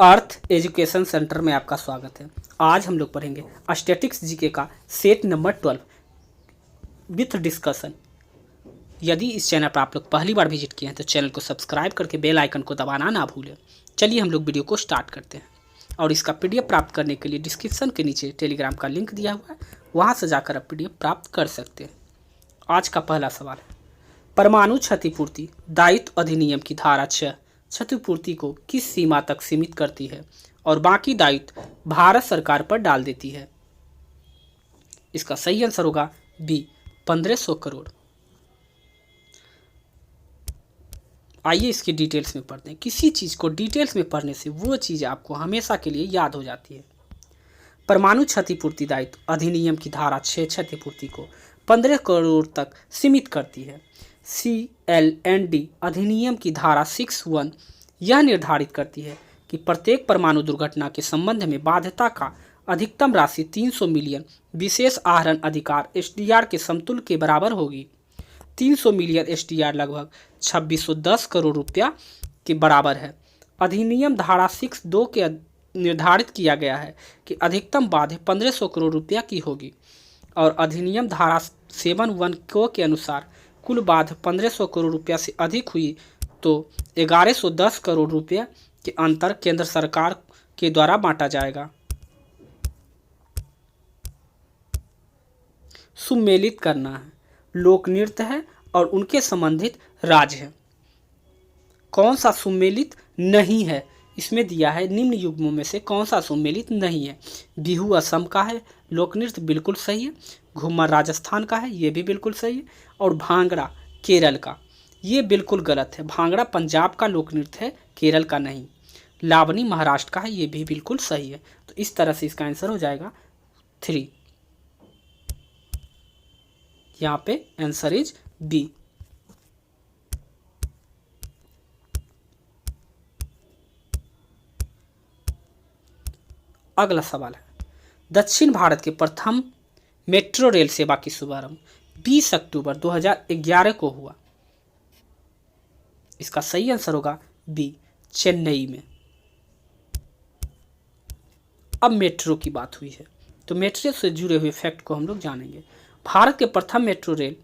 अर्थ education centre में आपका स्वागत है। आज हम लोग पढ़ेंगे स्टैटिक्स जीके का सेट नंबर 12 विथ डिस्कशन। यदि इस चैनल पर आप लोग पहली बार विजिट किए हैं तो चैनल को सब्सक्राइब करके बेल आइकन को दबाना ना भूलें। चलिए हम लोग वीडियो को स्टार्ट करते हैं और इसका पीडीएफ प्राप्त करने के लिए डिस्क्रिप्शन के नीचे टेलीग्राम का लिंक दिया हुआ है, वहाँ से जाकर आप पीडीएफ प्राप्त कर सकते हैं। आज का पहला सवाल है, परमाणु क्षतिपूर्ति दायित्व अधिनियम की धारा 6 क्षतिपूर्ति को किस सीमा तक सीमित करती है और बाकी दायित्व भारत सरकार पर डाल देती है। इसका सही आंसर होगा बी 1500 करोड़। आइए इसकी डिटेल्स में पढ़ते हैं। किसी चीज़ को डिटेल्स में पढ़ने से वो चीज़ आपको हमेशा के लिए याद हो जाती है। परमाणु क्षतिपूर्ति दायित्व अधिनियम की धारा 6 क्षतिपूर्ति को 15 करोड़ तक सीमित करती है। CLND अधिनियम की धारा 6(1) यह निर्धारित करती है कि प्रत्येक परमाणु दुर्घटना के संबंध में बाध्यता का अधिकतम राशि 300 मिलियन विशेष आहरण अधिकार SDR के समतुल्य के बराबर होगी। 300 मिलियन SDR लगभग 2610 करोड़ रुपया के बराबर है। अधिनियम धारा 6(2) के निर्धारित किया गया है कि अधिकतम बाध्य 1500 करोड़ रुपया की होगी और अधिनियम धारा 7(1) के अनुसार कुल बाध्य 1500 करोड़ रुपया से अधिक हुई तो 1110 करोड़ रुपया के अंतर केंद्र सरकार के द्वारा बांटा जाएगा। सुमेलित करना है, लोक नृत्य है और उनके संबंधित राज्य है। कौन सा सुमेलित नहीं है, इसमें दिया है निम्न युग्मों में से कौन सा सुमेलित नहीं है। बिहू असम का है, लोक नृत्य बिल्कुल सही है। घूमर राजस्थान का है, ये भी बिल्कुल सही है। और भांगड़ा केरल का, ये बिल्कुल गलत है। भांगड़ा पंजाब का लोक नृत्य है, केरल का नहीं। लावनी महाराष्ट्र का है, ये भी बिल्कुल सही है। तो इस तरह से इसका आंसर हो जाएगा 3। यहाँ पे आंसर इज बी। अगला सवाल है, दक्षिण भारत के प्रथम मेट्रो रेल सेवा की शुभारंभ 20 अक्टूबर 2011 को हुआ। इसका सही आंसर होगा बी, चेन्नई में। अब मेट्रो की बात हुई है तो मेट्रो से जुड़े हुए फैक्ट को हम लोग जानेंगे। भारत के प्रथम मेट्रो रेल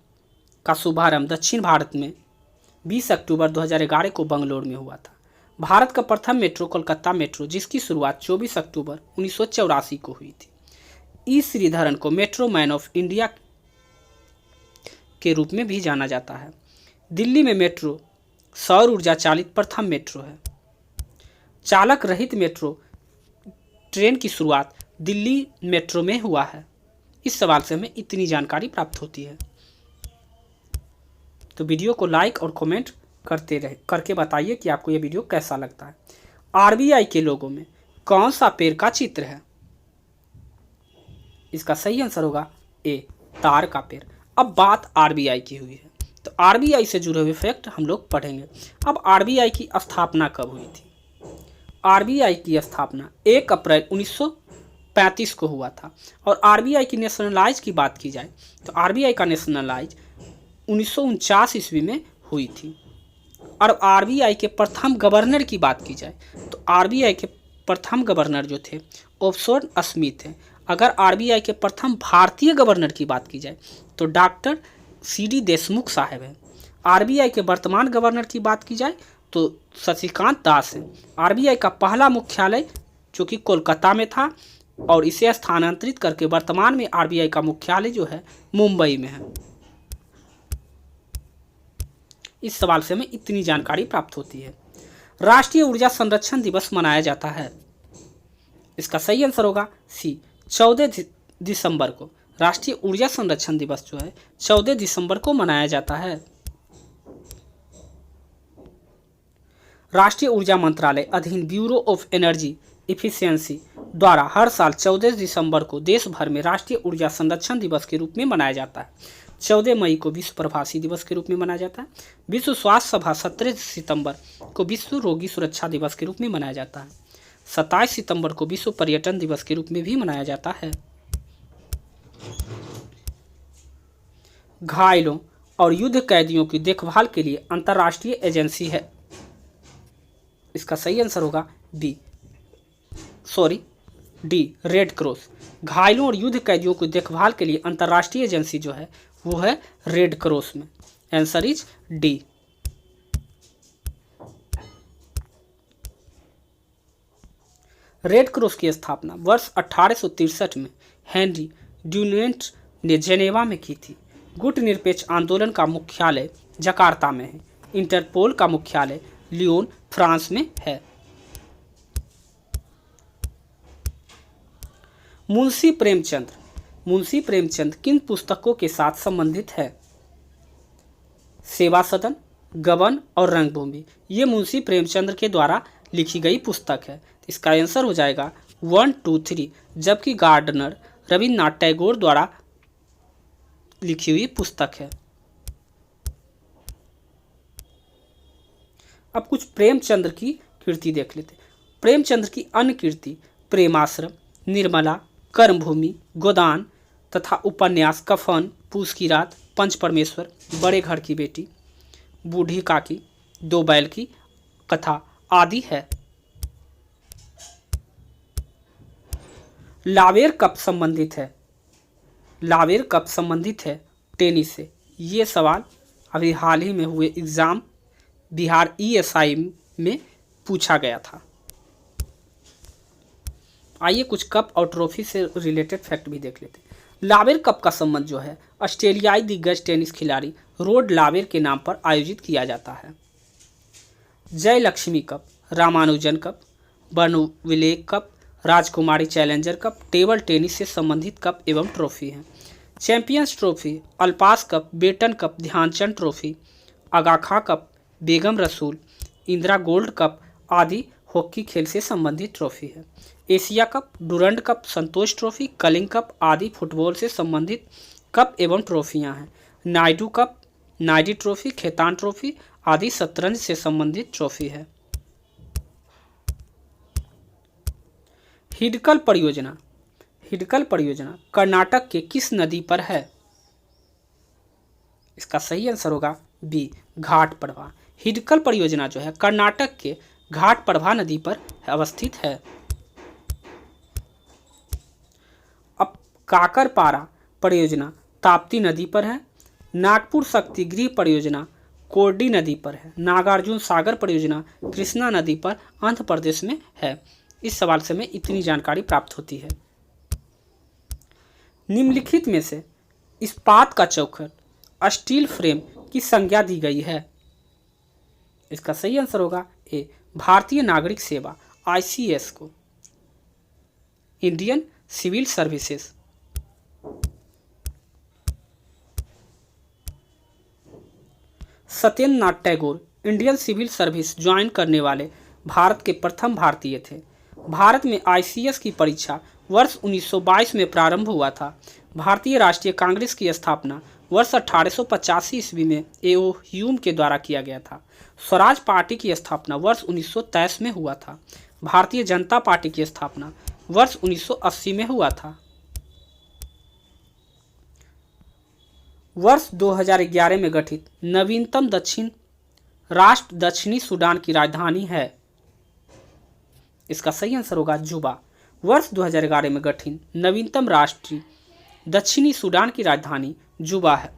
का शुभारंभ दक्षिण भारत में 20 अक्टूबर 2011 को बंगलोर में हुआ था। भारत का प्रथम मेट्रो कोलकाता मेट्रो, जिसकी शुरुआत 24 अक्टूबर 1984 को हुई थी। ई श्रीधरन को मेट्रो मैन ऑफ इंडिया के रूप में भी जाना जाता है। दिल्ली में मेट्रो सौर ऊर्जा चालित प्रथम मेट्रो है। चालक रहित मेट्रो ट्रेन की शुरुआत दिल्ली मेट्रो में हुआ है। इस सवाल से हमें इतनी जानकारी प्राप्त होती है। तो वीडियो को लाइक और कमेंट करके बताइए कि आपको ये वीडियो कैसा लगता है। RBI के लोगों में कौन सा पेड़ का चित्र है। इसका सही आंसर होगा ए, तार का पेड़। अब बात RBI की हुई है तो RBI से जुड़े हुए फैक्ट हम लोग पढ़ेंगे। अब RBI की स्थापना कब हुई थी। RBI की स्थापना 1 अप्रैल 1935 को हुआ था। और RBI की नेशनलाइज की बात की जाए तो RBI का नेशनलाइज 1949 ईस्वी में हुई थी। और RBI के प्रथम गवर्नर की बात की जाए तो RBI के प्रथम गवर्नर जो थे ऑफशोर स्मिथ थे। अगर RBI के प्रथम भारतीय गवर्नर की बात की जाए तो डॉक्टर CD देशमुख साहब हैं। RBI के वर्तमान गवर्नर की बात की जाए तो शशिकांत दास हैं। RBI का पहला मुख्यालय जो कि कोलकाता में था और इसे स्थानांतरित करके वर्तमान में RBI का मुख्यालय जो है मुंबई में है। इस सवाल से हमें इतनी जानकारी प्राप्त होती है। राष्ट्रीय ऊर्जा संरक्षण दिवस मनाया जाता है। इसका सही आंसर होगा सी, 14 दिसंबर को। राष्ट्रीय ऊर्जा संरक्षण दिवस जो है 14 दिसंबर को मनाया जाता है। राष्ट्रीय ऊर्जा मंत्रालय अधीन ब्यूरो ऑफ एनर्जी इफिशियंसी द्वारा हर साल 14 दिसंबर को देश भर में राष्ट्रीय ऊर्जा संरक्षण दिवस के रूप में मनाया जाता है। 14 मई को विश्व प्रवासी दिवस के रूप में मनाया जाता है। विश्व स्वास्थ्य सभा 17 सितंबर को विश्व रोगी सुरक्षा दिवस के रूप में मनाया जाता है। 27 सितंबर को विश्व पर्यटन दिवस के रूप में भी मनाया जाता है। घायलों और युद्ध कैदियों की देखभाल के लिए अंतर्राष्ट्रीय एजेंसी है। इसका सही आंसर होगा B, sorry, D red cross. घायलों और युद्ध कैदियों की देखभाल के लिए अंतर्राष्ट्रीय एजेंसी जो है वो है रेड क्रॉस में। Answer is D. Red cross की स्थापना वर्ष 1863 में हेनरी ड्यूनेंट ने जेनेवा में की थी। गुट निरपेक्ष आंदोलन का मुख्यालय जकार्ता में है। इंटरपोल का मुख्यालय लियोन, फ्रांस में है। मुंशी प्रेमचंद किन पुस्तकों के साथ संबंधित है? सेवा सदन, गबन और रंगभूमि। ये मुंशी प्रेमचंद के द्वारा लिखी गई पुस्तक है। इसका आंसर हो जाएगा 1, 2, 3, जबकि गार्डनर रविन्द्रनाथ टैगोर द्वारा लिखी हुई पुस्तक है। अब कुछ प्रेमचंद्र की कृति देख लेते। प्रेमचंद्र की अन्य कृति प्रेमाश्रम, निर्मला, कर्मभूमि, गोदान तथा उपन्यास कफन, पूस की रात, पंच परमेश्वर, बड़े घर की बेटी, बूढ़ी काकी, दो बैल की कथा आदि है। लावेर कब संबंधित है टेनिस से? ये सवाल अभी हाल ही में हुए एग्जाम बिहार ESI में पूछा गया था। आइए कुछ कप और ट्रॉफी से रिलेटेड फैक्ट भी देख लेते हैं। लावेर कप का संबंध जो है ऑस्ट्रेलियाई दिग्गज टेनिस खिलाड़ी रोड लावेर के नाम पर आयोजित किया जाता है। जयलक्ष्मी कप, रामानुजन कप, बर्नविलेक cup, Rajkumari challenger cup table tennis से संबंधित कप एवं ट्रॉफी हैं। चैंपियंस ट्रॉफी, अल्पास cup, Beighton cup, Dhyanchand trophy, Aga Khan cup, Begum Rasul, Indira gold cup आदि हॉकी खेल से संबंधित ट्रॉफी है। Asia cup, Durand cup, Santosh trophy, Kalinga cup आदि फुटबॉल से संबंधित कप एवं ट्रॉफियां हैं। Naidu cup, Naidu trophy, Khaitan trophy आदि शतरंज से संबंधित ट्रॉफी है। हिडकल परियोजना कर्नाटक के किस नदी पर है? इसका सही आंसर होगा बी, घाट प्रभा। हिडकल परियोजना जो है कर्नाटक के घाट प्रभा नदी पर अवस्थित है। अब काकरपारा परियोजना ताप्ती नदी पर है। नागपुर शक्ति गृह परियोजना कोरडी नदी पर है। नागार्जुन सागर परियोजना कृष्णा नदी पर आंध्र प्रदेश में है। इस सवाल से हमें इतनी जानकारी प्राप्त होती है। निम्नलिखित में से इस्पात का चौखट स्टील फ्रेम की संज्ञा दी गई है? इसका सही आंसर होगा ए, भारतीय नागरिक सेवा ICS को, Indian civil services. Satyendra Nath Tagore Indian civil service join करने वाले भारत के प्रथम भारतीय थे। भारत में ICS की परीक्षा वर्ष 1922 में प्रारंभ हुआ था। भारतीय राष्ट्रीय कांग्रेस की स्थापना वर्ष 1885 ईस्वी में A.O. ह्यूम के द्वारा किया गया था। स्वराज पार्टी की स्थापना वर्ष 1923 में हुआ था। भारतीय जनता पार्टी की स्थापना वर्ष 1980 में हुआ था। वर्ष 2011 में गठित नवीनतम राष्ट्र दक्षिणी सूडान की राजधानी है? इसका सही आंसर होगा जुबा। वर्ष 2011 में गठित नवीनतम राष्ट्रीय दक्षिणी सूडान की राजधानी जुबा है।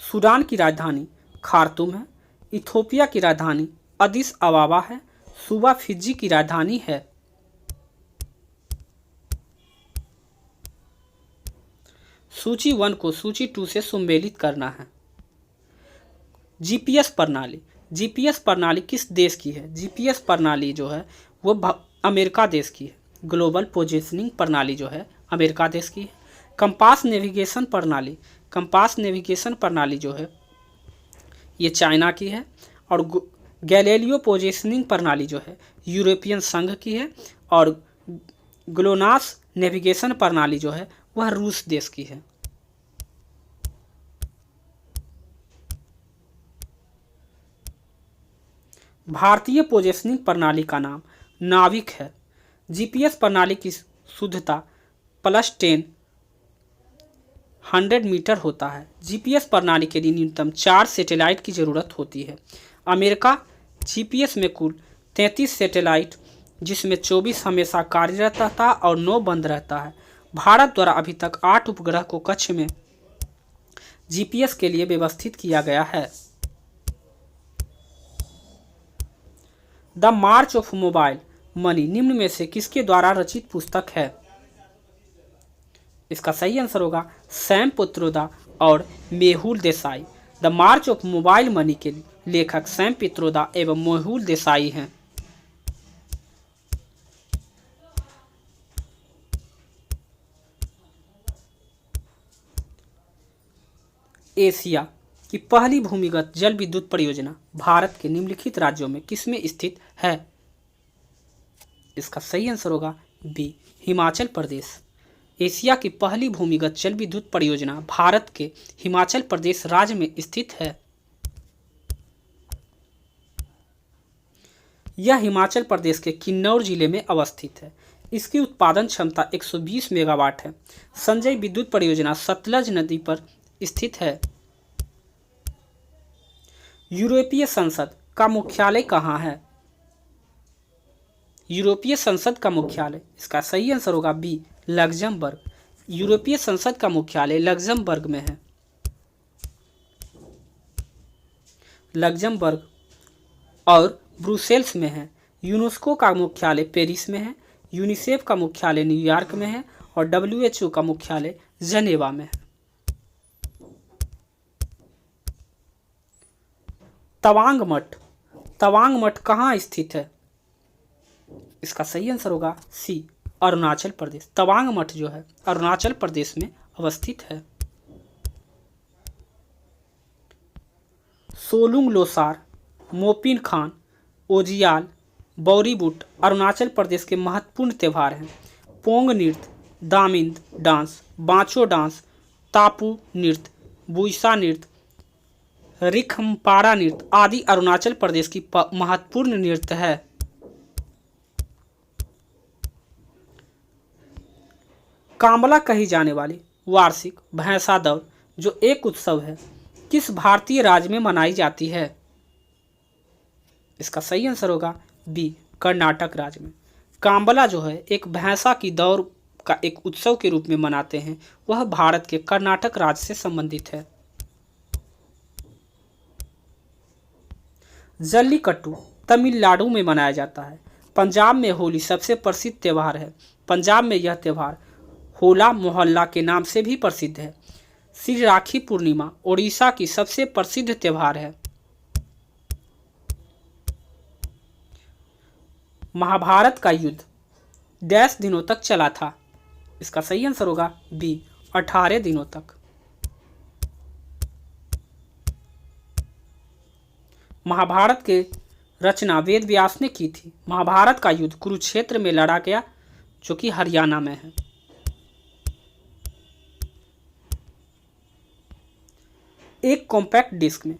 सूडान की राजधानी खार्तूम है। इथोपिया की राजधानी अदिस अबाबा है। सूबा फिजी की राजधानी है। सूची 1 को सूची 2 से सम्मिलित करना है। जीपीएस प्रणाली किस देश की है? जीपीएस प्रणाली जो है वो अमेरिका देश की है। ग्लोबल पोजीशनिंग प्रणाली जो है अमेरिका देश की है। कंपास नेविगेशन प्रणाली जो है ये चाइना की है। और गैलीलियो पोजीशनिंग प्रणाली जो है यूरोपियन संघ की है। और ग्लोनास नेविगेशन प्रणाली जो है वह रूस देश की है। भारतीय पोजीशनिंग प्रणाली का नाम नाविक है। जीपीएस प्रणाली की शुद्धता +10 100 मीटर होता है। जीपीएस प्रणाली के लिए न्यूनतम 4 सैटेलाइट की जरूरत होती है। अमेरिका जीपीएस में कुल 33 सैटेलाइट, जिसमें 24 हमेशा कार्यरत रहता है और 9 बंद रहता है। भारत द्वारा अभी तक 8 उपग्रह को कक्ष में जीपीएस के लिए व्यवस्थित किया गया है। The March of mobile money निम्न में से किसके द्वारा रचित पुस्तक है? इसका सही आंसर होगा सैम पित्रोदा और Mehul Desai. The March of mobile money के लेखक सैम पित्रोदा एवं मेहुल देसाई हैं। एशिया की पहली भूमिगत जल विद्युत परियोजना भारत के निम्नलिखित राज्यों में किसमें स्थित है? इसका सही आंसर होगा बी, हिमाचल प्रदेश। एशिया की पहली भूमिगत जल विद्युत परियोजना भारत के हिमाचल प्रदेश राज्य में स्थित है। यह हिमाचल प्रदेश के किन्नौर जिले में अवस्थित है। इसकी उत्पादन क्षमता 120 मेगावाट है। संजय विद्युत परियोजना सतलज नदी पर स्थित है। यूरोपीय संसद का मुख्यालय कहाँ है? यूरोपीय संसद का मुख्यालय, इसका सही आंसर होगा बी, लग्जमबर्ग। यूरोपीय संसद का मुख्यालय लग्जमबर्ग में है। लग्जमबर्ग और ब्रुसेल्स में है। यूनेस्को का मुख्यालय पेरिस में है। यूनिसेफ का मुख्यालय न्यूयॉर्क में है और WHO का मुख्यालय जनेवा में है। तवांग मठ, तवांग मठ कहाँ स्थित है? इसका सही आंसर होगा सी, अरुणाचल प्रदेश। तवांग मठ जो है अरुणाचल प्रदेश में अवस्थित है। सोलुंग लोसार, मोपिन खान, ओजियाल, बौरीबुट अरुणाचल प्रदेश के महत्वपूर्ण त्यौहार हैं। पोंग नृत्य, दामिंद डांस, बांचो डांस, तापू नृत्य, बुइसा नृत्य, रिखमपाड़ा नृत्य आदि अरुणाचल प्रदेश की महत्वपूर्ण नृत्य है। कांबला कही जाने वाली वार्षिक भैंसा दौड़ जो एक उत्सव है, किस भारतीय राज्य में मनाई जाती है? इसका सही आंसर होगा बी, कर्नाटक राज्य में। कांबला जो है एक भैंसा की दौड़ का एक उत्सव के रूप में मनाते हैं। वह भारत के कर्नाटक राज्य से संबंधित है। जल्लीकट्टू तमिलनाडु में मनाया जाता है। पंजाब में होली सबसे प्रसिद्ध त्यौहार है। पंजाब में यह त्यौहार होला मोहल्ला के नाम से भी प्रसिद्ध है। श्री राखी पूर्णिमा ओडिशा की सबसे प्रसिद्ध त्यौहार है। महाभारत का युद्ध डैश दिनों तक चला था? इसका सही आंसर होगा बी, 18 दिनों तक। महाभारत के रचना वेद व्यास ने की थी। महाभारत का युद्ध कुरुक्षेत्र में लड़ा गया जो कि हरियाणा में है। एक कॉम्पैक्ट डिस्क में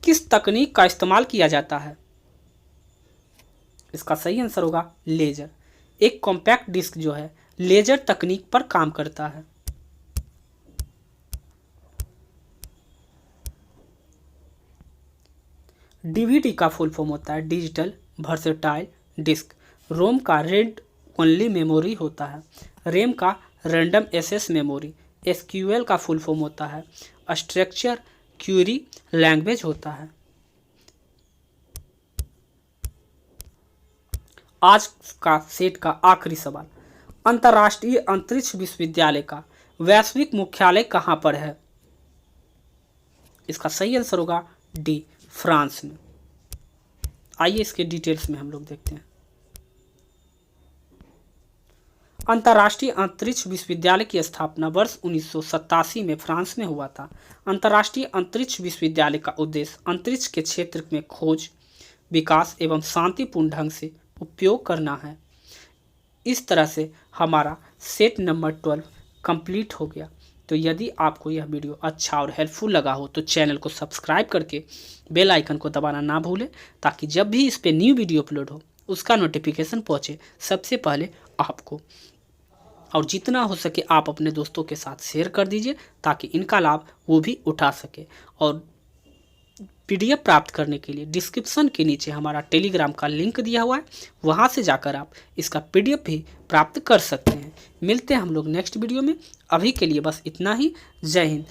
किस तकनीक का इस्तेमाल किया जाता है? इसका सही आंसर होगा लेजर। एक कॉम्पैक्ट डिस्क जो है लेजर तकनीक पर काम करता है। डीवीडी का फुल फॉर्म होता है डिजिटल वर्सेटाइल डिस्क। रोम का रीड ओनली मेमोरी होता है। रैम का रैंडम एक्सेस मेमोरी। एसक्यूएल का फुल फॉर्म होता है स्ट्रक्चर क्वेरी लैंग्वेज होता है। आज का सेट का आखिरी सवाल, अंतर्राष्ट्रीय अंतरिक्ष विश्वविद्यालय का वैश्विक मुख्यालय कहाँ पर है? इसका सही आंसर होगा डी, फ्रांस में। आइए इसके डिटेल्स में हम लोग देखते हैं। अंतर्राष्ट्रीय अंतरिक्ष विश्वविद्यालय की स्थापना वर्ष 1987 में फ्रांस में हुआ था। अंतर्राष्ट्रीय अंतरिक्ष विश्वविद्यालय का उद्देश्य अंतरिक्ष के क्षेत्र में खोज, विकास एवं शांतिपूर्ण ढंग से उपयोग करना है। इस तरह से हमारा सेट नंबर 12 कंप्लीट हो गया। तो यदि आपको यह वीडियो अच्छा और हेल्पफुल लगा हो तो चैनल को सब्सक्राइब करके बेल आइकन को दबाना ना भूलें, ताकि जब भी इस पर न्यू वीडियो अपलोड हो उसका नोटिफिकेशन पहुंचे सबसे पहले आपको। और जितना हो सके आप अपने दोस्तों के साथ शेयर कर दीजिए ताकि इनका लाभ वो भी उठा सके। और पीडीएफ प्राप्त करने के लिए डिस्क्रिप्शन के नीचे हमारा टेलीग्राम का लिंक दिया हुआ है, वहाँ से जाकर आप इसका पीडीएफ भी प्राप्त कर सकते हैं। मिलते हैं हम लोग नेक्स्ट वीडियो में। अभी के लिए बस इतना ही। जय हिंद।